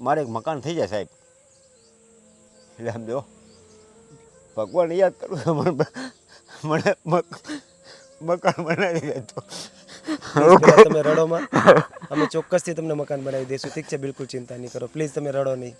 મારે એક મકાન થઈ જાય સાહેબ, એટલે આમ જો ભગવાન યાદ કરું તો મને મકાન બનાવી દેતો. પહેલા તમે રડોમાં, અમે ચોક્કસથી તમને મકાન બનાવી દઈશું. ઠીક છે, બિલકુલ ચિંતા નહીં કરો, પ્લીઝ તમે રડો નહીં.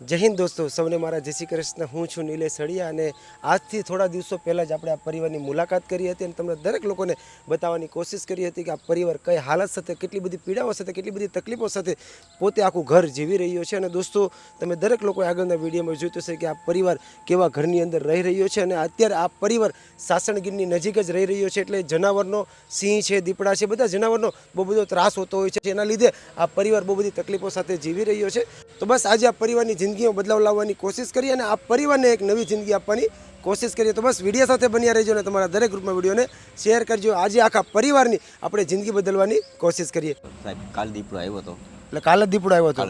જય હિન્દ દોસ્તો, સૌને મારા જય શ્રી કૃષ્ણ. હું છું નિલેશ હળિયા અને આજથી થોડા દિવસો પહેલાં જ આપણે આ પરિવારની મુલાકાત કરી હતી અને તમને દરેક લોકોને બતાવવાની કોશિશ કરી હતી કે આ પરિવાર કઈ હાલત સાથે, કેટલી બધી પીડાઓ સાથે, કેટલી બધી તકલીફો સાથે પોતે આખું ઘર જીવી રહ્યો છે. અને દોસ્તો, તમે દરેક લોકોએ આગળના વિડીયોમાં જોયું હશે કે આ પરિવાર કેવા ઘરની અંદર રહી રહ્યો છે. અને અત્યારે આ પરિવાર સાસણગીરની નજીક જ રહી રહ્યો છે, એટલે જનાવરનો, સિંહ છે, દીપડા છે, બધા જનાવરનો બહુ બધો ત્રાસ હોતો હોય છે. એના લીધે આ પરિવાર બહુ બધી તકલીફો સાથે જીવી રહ્યો છે. તો બસ આજે આ પરિવારની જિંદગીમાં બદલાવ લાવવાની કોશિશ કરીએ અને આ પરિવારને એક નવી જિંદગી આપવાની કોશિશ કરીએ. તો બસ વિડીયો સાથે બન્યા રહેજો અને તમારા દરેક ગ્રુપમાં વિડીયોને શેર કરજો. આજે આખા પરિવારની આપણે જિંદગી બદલવાની કોશિશ કરીએ. સાહેબ કાલ દીપડો આવ્યો હતો, એટલે કાલે જ દીપડો આવ્યો હતો.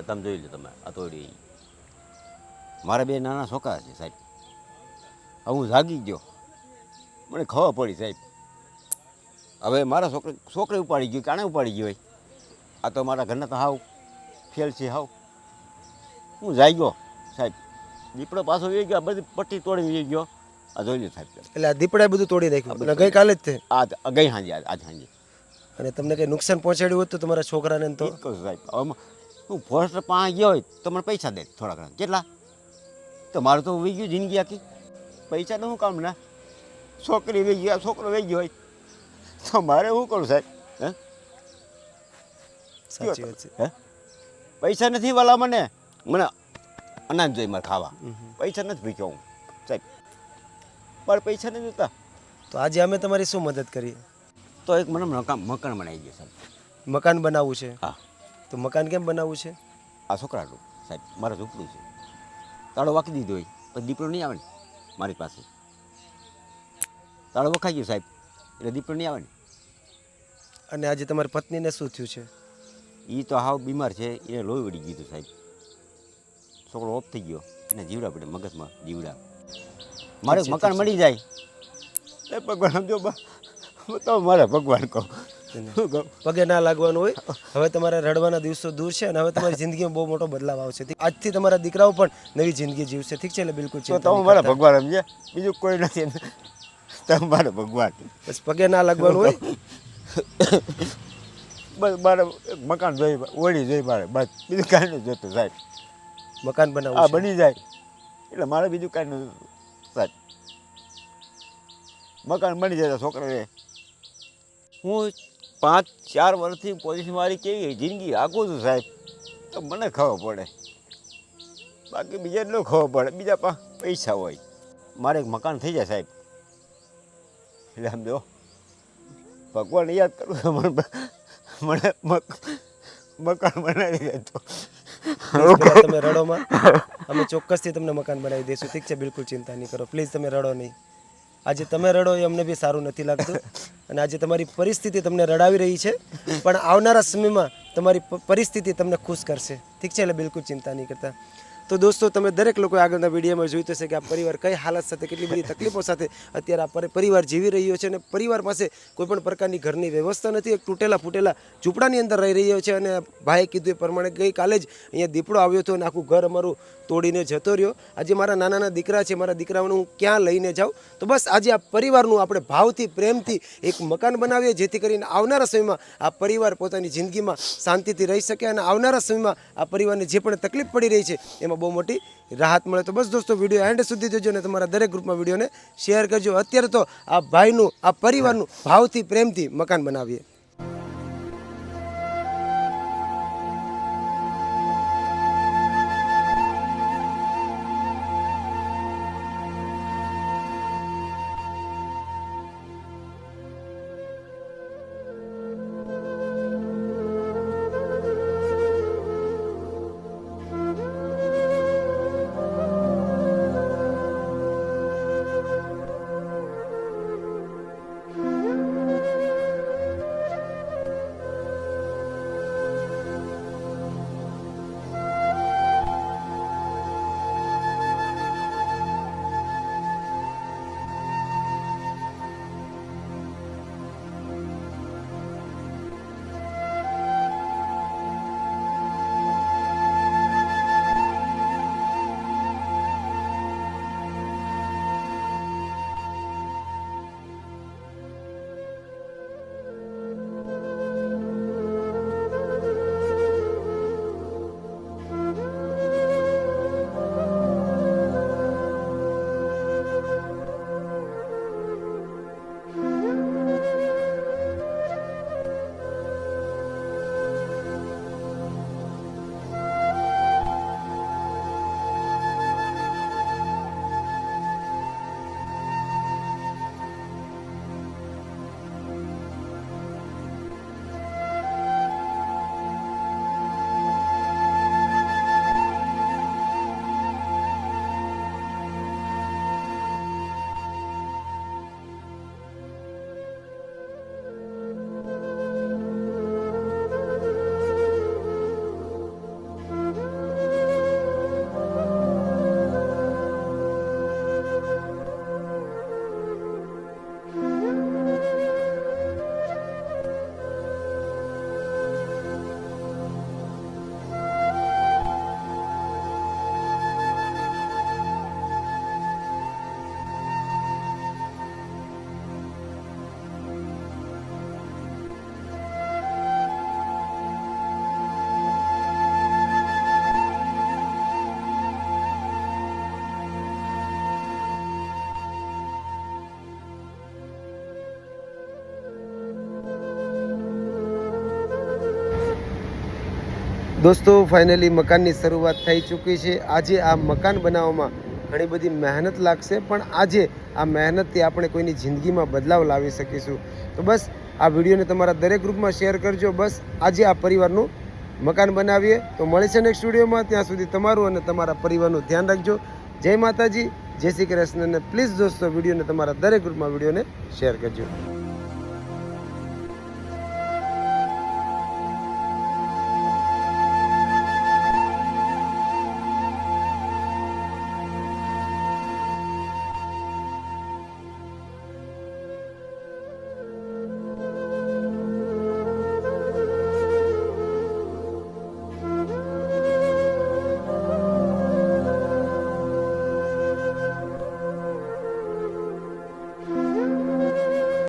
તમે જોઈ લો, તમે આ તોડી મારા બે નાના છોકરા છે સાહેબ. હવે હું જાગી ગયો, મને ખબર પડી સાહેબ. હવે મારા છોકરે ઉપાડી ગયો, કાણે ઉપાડી ગયો હોય? આ તો મારા ઘરના તો હાવ ફેલ છે હાવ. હું જાગ્યો સાહેબ, દીપડો પાછો વી ગયો, બધી પટ્ટી તોડી વી ગયો. આ જોઈ લો સાહેબ. એટલે આ દીપડાએ બધું તોડી નાખ્યું અને ગઈકાલે જ તે ગઈ સાંજે, આજ સાંજે. અને તમને કંઈ નુકસાન પહોંચાડ્યું હોત તો તમારા છોકરાને તો કહું સાહેબ, હવે હું ફોરેસ્ટર પાસે ગયો હોય તો મને પૈસા દે થોડા ઘણા. કેટલા? તો મારું તો વી ગયું જિંદગી આખી. પૈસા તો શું કામ ના? છોકરી વી ગયો, છોકરો વી ગયો હોય તો મારે શું કરું સાહેબ? હે, સાચી વાત છે. હે, પૈસા નથી વાલા, મને અનાજ જોઈએ મારે ખાવા. પૈસા નથી ભૂખ્યો હું સાહેબ, મારે પૈસા નથી જોતા. તો આજે અમે તમારી શું મદદ કરીએ? તો એક મને મકાન બનાવી ગયો સાહેબ. મકાન બનાવવું છે? હા. તો મકાન કેમ બનાવવું છે? આ છોકરાનું સાહેબ, મારે ઝૂંપડું છે. તાળો વાંકી દીધો હોય પછી દીપડો નહીં આવે ને મારી પાસે. તાળો વખાઈ ગયો સાહેબ, એટલે દીપડો નહીં આવે ને. અને આજે તમારી પત્નીને શું થયું છે? એ તો હાવ બીમાર છે, એને લોહી વળી ગયું સાહેબ. છોકરો ઓફ થઈ ગયો, એને જીવડા પડે મગજમાં જીવડા. મારે મકાન મળી જાય એ ભગવાન સમજો, તો મારે ભગવાન કહું શું કહું? પગે ના લાગવાનું હોય. હવે તમારા રડવાના દિવસો દૂર છે અને હવે તમારી જિંદગીમાં બહુ મોટો બદલાવ આવશે. આજથી તમારા દીકરાઓ પણ નવી જિંદગી જીવશે. ઠીક છે, એટલે બિલકુલ તો તમે મારા ભગવાન સમજે, બીજું કોઈ નથી. તમે મારા ભગવાન, બસ પગે ના લાગવાનું હોય. બસ મારે મકાન જોઈ, ઓળી જોઈ મારે, બસ બીજું કાંઈ નથી જોતું સાહેબ. મકાન બનાવવું હા, બની જાય એટલે મારે બીજું કાંઈ નથી સાહેબ. મકાન બની જાય તો છોકરા. હું 5-4 વર્ષથી પોલીસ મારી કેવી જિંદગી આગું છું સાહેબ, તો મને ખબર પડે, બાકી બીજા ન ખબર પડે. બીજા પૈસા હોય. મારે એક મકાન થઈ જાય સાહેબ, એટલે આમ જો ભગવાન યાદ કરું તો મને મકાન બનાવી દેતો. પહેલા તમે રડોમાં, અમે ચોક્કસથી તમને મકાન બનાવી દઈશું. ઠીક છે, બિલકુલ ચિંતા નહીં કરો, પ્લીઝ તમે રડો નહીં. આજે તમે રડો એ અમને બી સારું નથી લાગતું અને આજે તમારી પરિસ્થિતિ તમને રડાવી રહી છે, પણ આવનારા સમયમાં તમારી પરિસ્થિતિ તમને ખુશ કરશે. ઠીક છે, એટલે બિલકુલ ચિંતા નહીં કરતા. તો દોસ્તો, તમે દરેક લોકોએ આગળના વિડીયોમાં જોયું હશે કે આ પરિવાર કઈ હાલત સાથે, કેટલી બધી તકલીફો સાથે અત્યારે આ પરિવાર જીવી રહ્યો છે. અને પરિવાર પાસે કોઈ પણ પ્રકારની ઘરની વ્યવસ્થા નથી. એક તૂટેલા ફૂટેલા ઝૂંપડાની અંદર રહી રહ્યો છે. અને ભાઈએ કીધું એ પ્રમાણે ગઈકાલે જ અહીંયા દીપડો આવ્યો હતો અને આખું ઘર અમારું તોડીને જતો રહ્યો. આજે મારા નાના દીકરા છે, મારા દીકરાઓને હું ક્યાં લઈને જાઉં? તો બસ આજે આ પરિવારનું આપણે ભાવથી, પ્રેમથી એક મકાન બનાવીએ, જેથી કરીને આવનારા સમયમાં આ પરિવાર પોતાની જિંદગીમાં શાંતિથી રહી શકે અને આવનારા સમયમાં આ પરિવારને જે પણ તકલીફ પડી રહી છે એમાં બહુ મોટી રાહત મળે. તો બસ દોસ્તો, વિડીયો એન્ડ સુધી જોજો અને તમારા દરેક ગ્રુપમાં વિડીયોને શેર કરજો. અત્યારે તો આ ભાઈનું, આ પરિવારનું ભાવથી, પ્રેમથી મકાન બનાવીએ. દોસ્તો ફાઇનલી મકાનની શરૂઆત થઈ ચૂકી છે. આજે આ મકાન બનાવવામાં ઘણી બધી મહેનત લાગશે, પણ આજે આ મહેનતથી આપણે કોઈની જિંદગીમાં બદલાવ લાવી શકીશું. તો બસ આ વિડીયોને તમારા દરેક ગ્રુપમાં શેર કરજો. બસ આજે આ પરિવારનું મકાન બનાવીએ. તો મળે છે નેક્સ્ટ વિડીયોમાં. ત્યાં સુધી તમારું અને તમારા પરિવારનું ધ્યાન રાખજો. જય માતાજી, જય શ્રી કૃષ્ણ. અને પ્લીઝ દોસ્તો વિડીયોને તમારા દરેક ગ્રુપમાં વિડીયોને શેર કરજો.